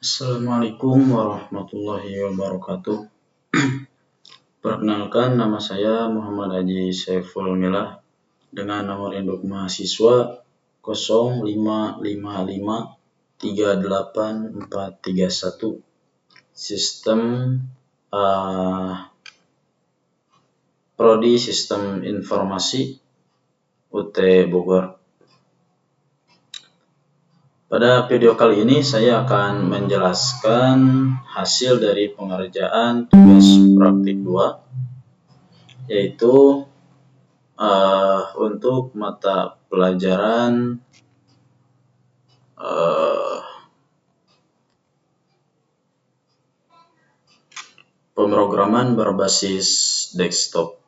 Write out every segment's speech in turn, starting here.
Assalamualaikum warahmatullahi wabarakatuh. Perkenalkan, nama saya Muhammad Haji Saiful Milah dengan nomor induk mahasiswa 055538431, sistem Prodi Sistem Informasi UT Bogor. Pada video kali ini saya akan menjelaskan hasil dari pengerjaan tugas praktik 2, yaitu untuk mata pelajaran pemrograman berbasis desktop.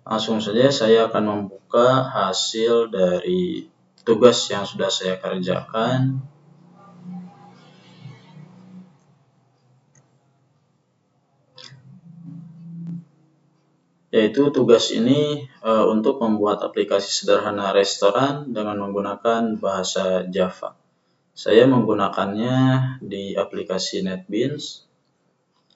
Langsung saja saya akan membuka hasil dari tugas yang sudah saya kerjakan. Yaitu tugas ini untuk membuat aplikasi sederhana restoran dengan menggunakan bahasa Java. Saya menggunakannya di aplikasi NetBeans.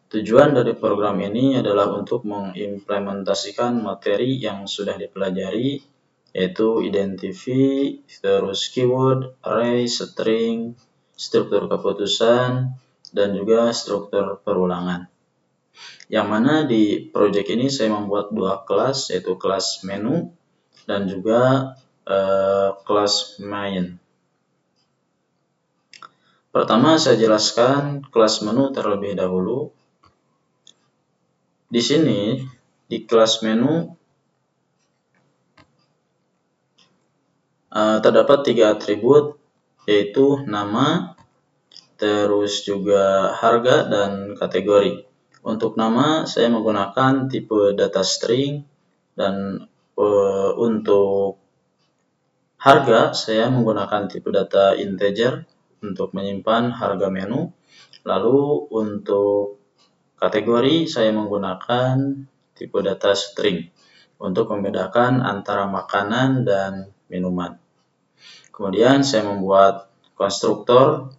Tujuan dari program ini adalah untuk mengimplementasikan materi yang sudah dipelajari, yaitu identify, terus keyword, array, string, struktur keputusan, dan juga struktur perulangan. Yang mana di project ini saya membuat 2 kelas, yaitu kelas menu dan juga kelas main. Pertama saya jelaskan kelas menu terlebih dahulu. Di sini di kelas menu terdapat 3 atribut, yaitu nama, terus juga harga dan kategori. Untuk nama saya menggunakan tipe data string, dan untuk harga saya menggunakan tipe data integer untuk menyimpan harga menu. Lalu untuk kategori saya menggunakan tipe data string untuk membedakan antara makanan dan minuman. Kemudian saya membuat konstruktor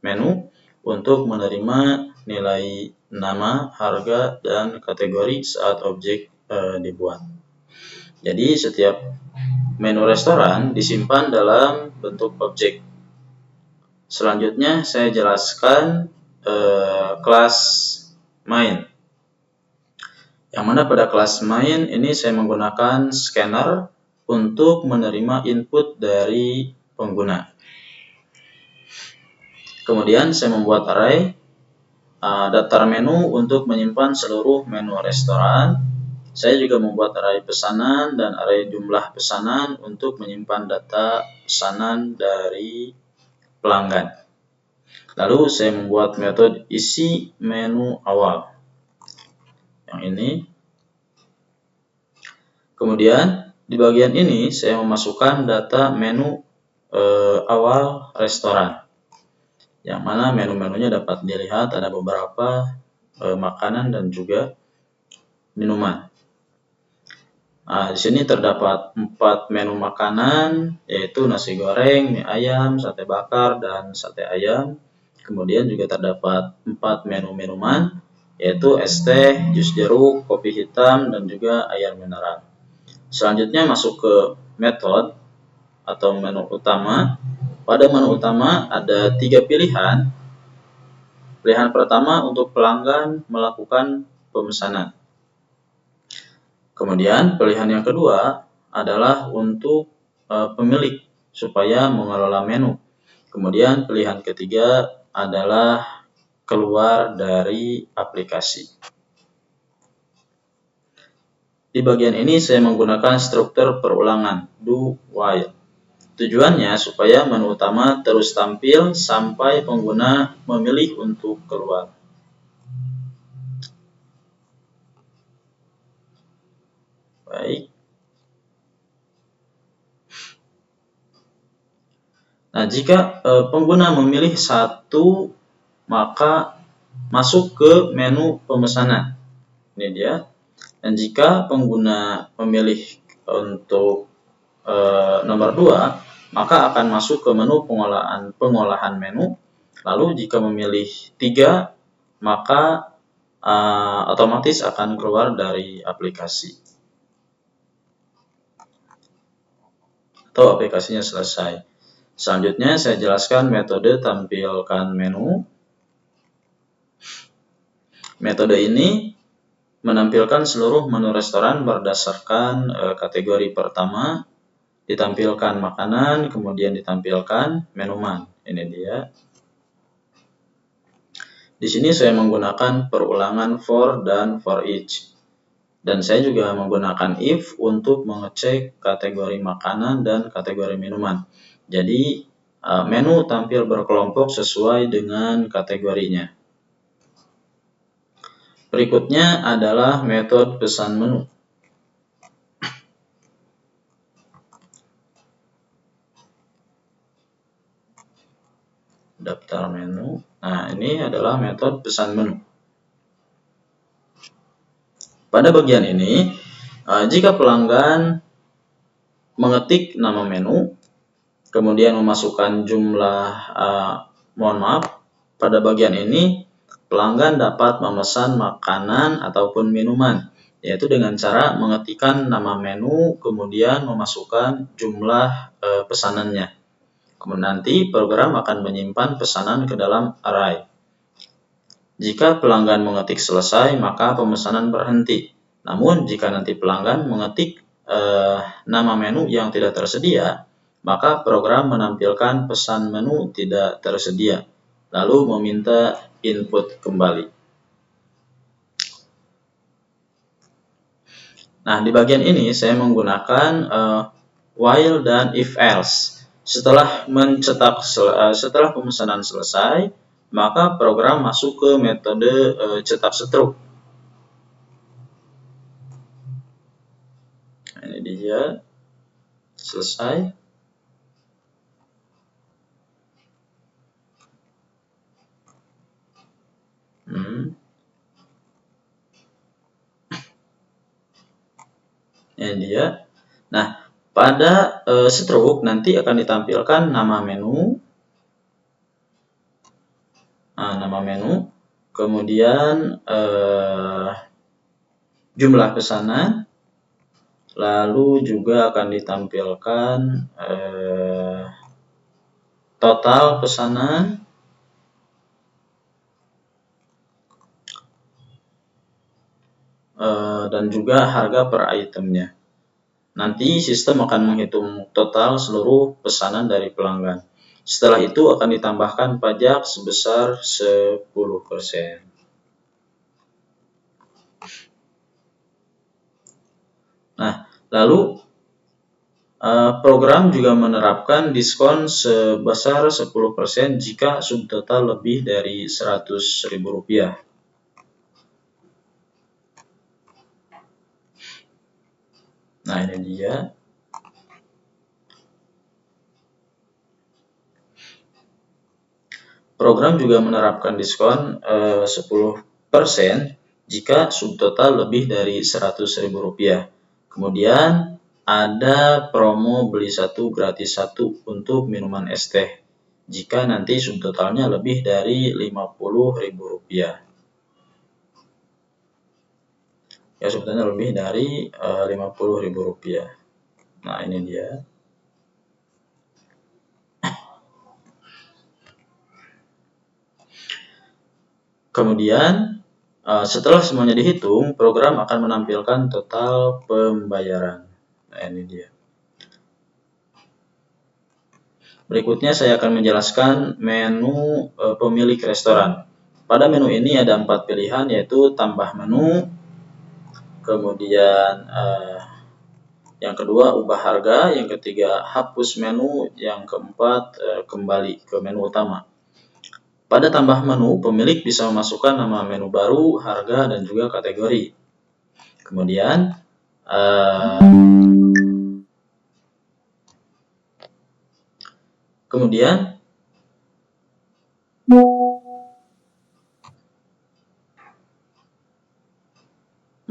menu untuk menerima nilai nama, harga, dan kategori saat objek dibuat. Jadi setiap menu restoran disimpan dalam bentuk objek. Selanjutnya saya jelaskan kelas main. Yang mana pada kelas main ini saya menggunakan scanner untuk menerima input dari pengguna. Kemudian saya membuat array daftar menu untuk menyimpan seluruh menu restoran. Saya juga membuat array pesanan dan array jumlah pesanan untuk menyimpan data pesanan dari pelanggan. Lalu saya membuat metode isi menu awal, yang ini. Kemudian di bagian ini saya memasukkan data menu awal restoran, yang mana menu-menunya dapat dilihat ada beberapa makanan dan juga minuman. Di sini terdapat 4 menu makanan, yaitu nasi goreng, mie ayam, sate bakar, dan sate ayam. Kemudian juga terdapat 4 menu minuman, yaitu es teh, jus jeruk, kopi hitam, dan juga air mineral. Selanjutnya masuk ke method atau menu utama. Pada menu utama ada 3 pilihan. Pilihan pertama untuk pelanggan melakukan pemesanan. Kemudian pilihan yang kedua adalah untuk pemilik supaya mengelola menu. Kemudian pilihan ketiga adalah keluar dari aplikasi. Di bagian ini saya menggunakan struktur perulangan, do while. Tujuannya supaya menu utama terus tampil sampai pengguna memilih untuk keluar. Baik. Nah, jika pengguna memilih satu, maka masuk ke menu pemesanan. Ini dia. Dan jika pengguna memilih untuk nomor 2, maka akan masuk ke menu pengolahan menu. Lalu jika memilih 3, maka otomatis akan keluar dari aplikasi atau aplikasinya selesai. Selanjutnya saya jelaskan metode tampilkan menu. Metode ini menampilkan seluruh menu restoran berdasarkan kategori. Pertama, ditampilkan makanan, kemudian ditampilkan minuman. Ini dia. Di sini saya menggunakan perulangan for dan for each. Dan saya juga menggunakan if untuk mengecek kategori makanan dan kategori minuman. Jadi menu tampil berkelompok sesuai dengan kategorinya. Berikutnya adalah metode pesan menu. Daftar menu. Nah, ini adalah metode pesan menu. Pada bagian ini, jika pelanggan mengetik nama menu, kemudian memasukkan jumlah, mohon maaf, pada bagian ini pelanggan dapat memesan makanan ataupun minuman, yaitu dengan cara mengetikkan nama menu, kemudian memasukkan jumlah pesanannya. Kemudian nanti program akan menyimpan pesanan ke dalam array. Jika pelanggan mengetik selesai, maka pemesanan berhenti. Namun jika nanti pelanggan mengetik nama menu yang tidak tersedia, maka program menampilkan pesan menu tidak tersedia, lalu meminta input kembali. Nah, di bagian ini saya menggunakan while dan if else. Setelah pemesanan selesai, maka program masuk ke metode cetak struk. Nah, ini dia, selesai. Ini dia. Nah, pada struk nanti akan ditampilkan nama menu, kemudian jumlah pesanan, lalu juga akan ditampilkan total pesanan, dan juga harga per itemnya. Nanti sistem akan menghitung total seluruh pesanan dari pelanggan. Setelah itu akan ditambahkan pajak sebesar 10%. Nah, lalu program juga menerapkan diskon sebesar 10% jika subtotal lebih dari Rp100.000. Nah, ini dia. Program juga menerapkan diskon 10% jika subtotal lebih dari Rp100.000. Kemudian ada promo beli 1 gratis 1 untuk minuman es teh jika nanti subtotalnya lebih dari Rp50.000. Ya, sebetulnya lebih dari Rp50.000. Nah, ini dia. Kemudian setelah semuanya dihitung, program akan menampilkan total pembayaran. Nah, ini dia. Berikutnya saya akan menjelaskan menu pemilik restoran. Pada menu ini ada 4 pilihan, yaitu tambah menu, kemudian yang kedua ubah harga, yang ketiga hapus menu, yang keempat kembali ke menu utama. Pada tambah menu, pemilik bisa memasukkan nama menu baru, harga, dan juga kategori. Kemudian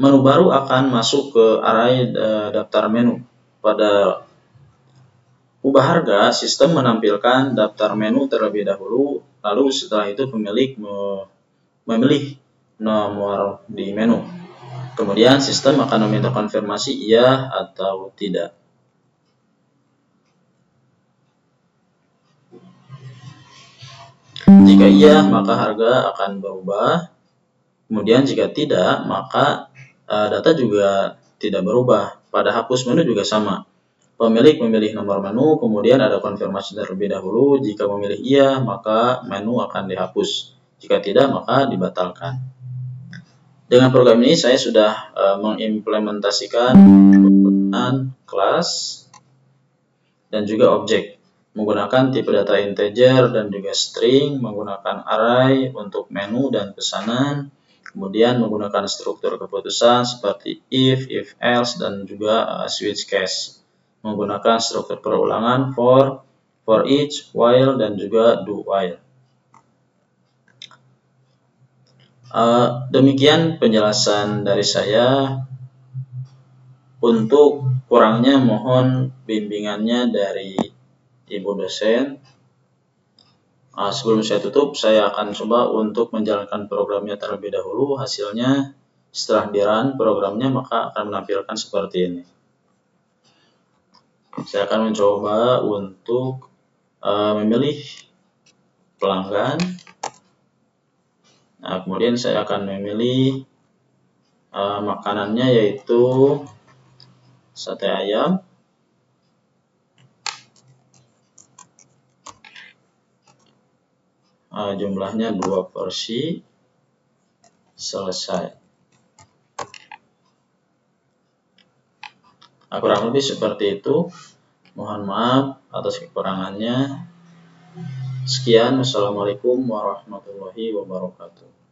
menu baru akan masuk ke array daftar menu. Pada ubah harga, sistem menampilkan daftar menu terlebih dahulu, lalu setelah itu pemilik memilih nomor di menu. Kemudian sistem akan meminta konfirmasi iya atau tidak. Jika iya, maka harga akan berubah. Kemudian jika tidak, maka data juga tidak berubah. Pada hapus menu juga sama. Pemilik memilih nomor menu, kemudian ada konfirmasi terlebih dahulu. Jika memilih iya, maka menu akan dihapus. Jika tidak, maka dibatalkan. Dengan program ini saya sudah mengimplementasikan penggunaan kelas dan juga objek, menggunakan tipe data integer dan juga string, menggunakan array untuk menu dan pesanan, kemudian menggunakan struktur keputusan seperti if else, dan juga switch case, menggunakan struktur perulangan for each, while, dan juga do while. Demikian penjelasan dari saya. Untuk kurangnya mohon bimbingannya dari Ibu dosen. Sebelum saya tutup, saya akan coba untuk menjalankan programnya terlebih dahulu. Hasilnya setelah di-run programnya, maka akan menampilkan seperti ini. Saya akan mencoba untuk memilih pelanggan. Nah, kemudian saya akan memilih makanannya, yaitu sate ayam. Jumlahnya 2 porsi. Selesai. Kurang lebih seperti itu. Mohon maaf atas kekurangannya. Sekian, wassalamualaikum warahmatullahi wabarakatuh.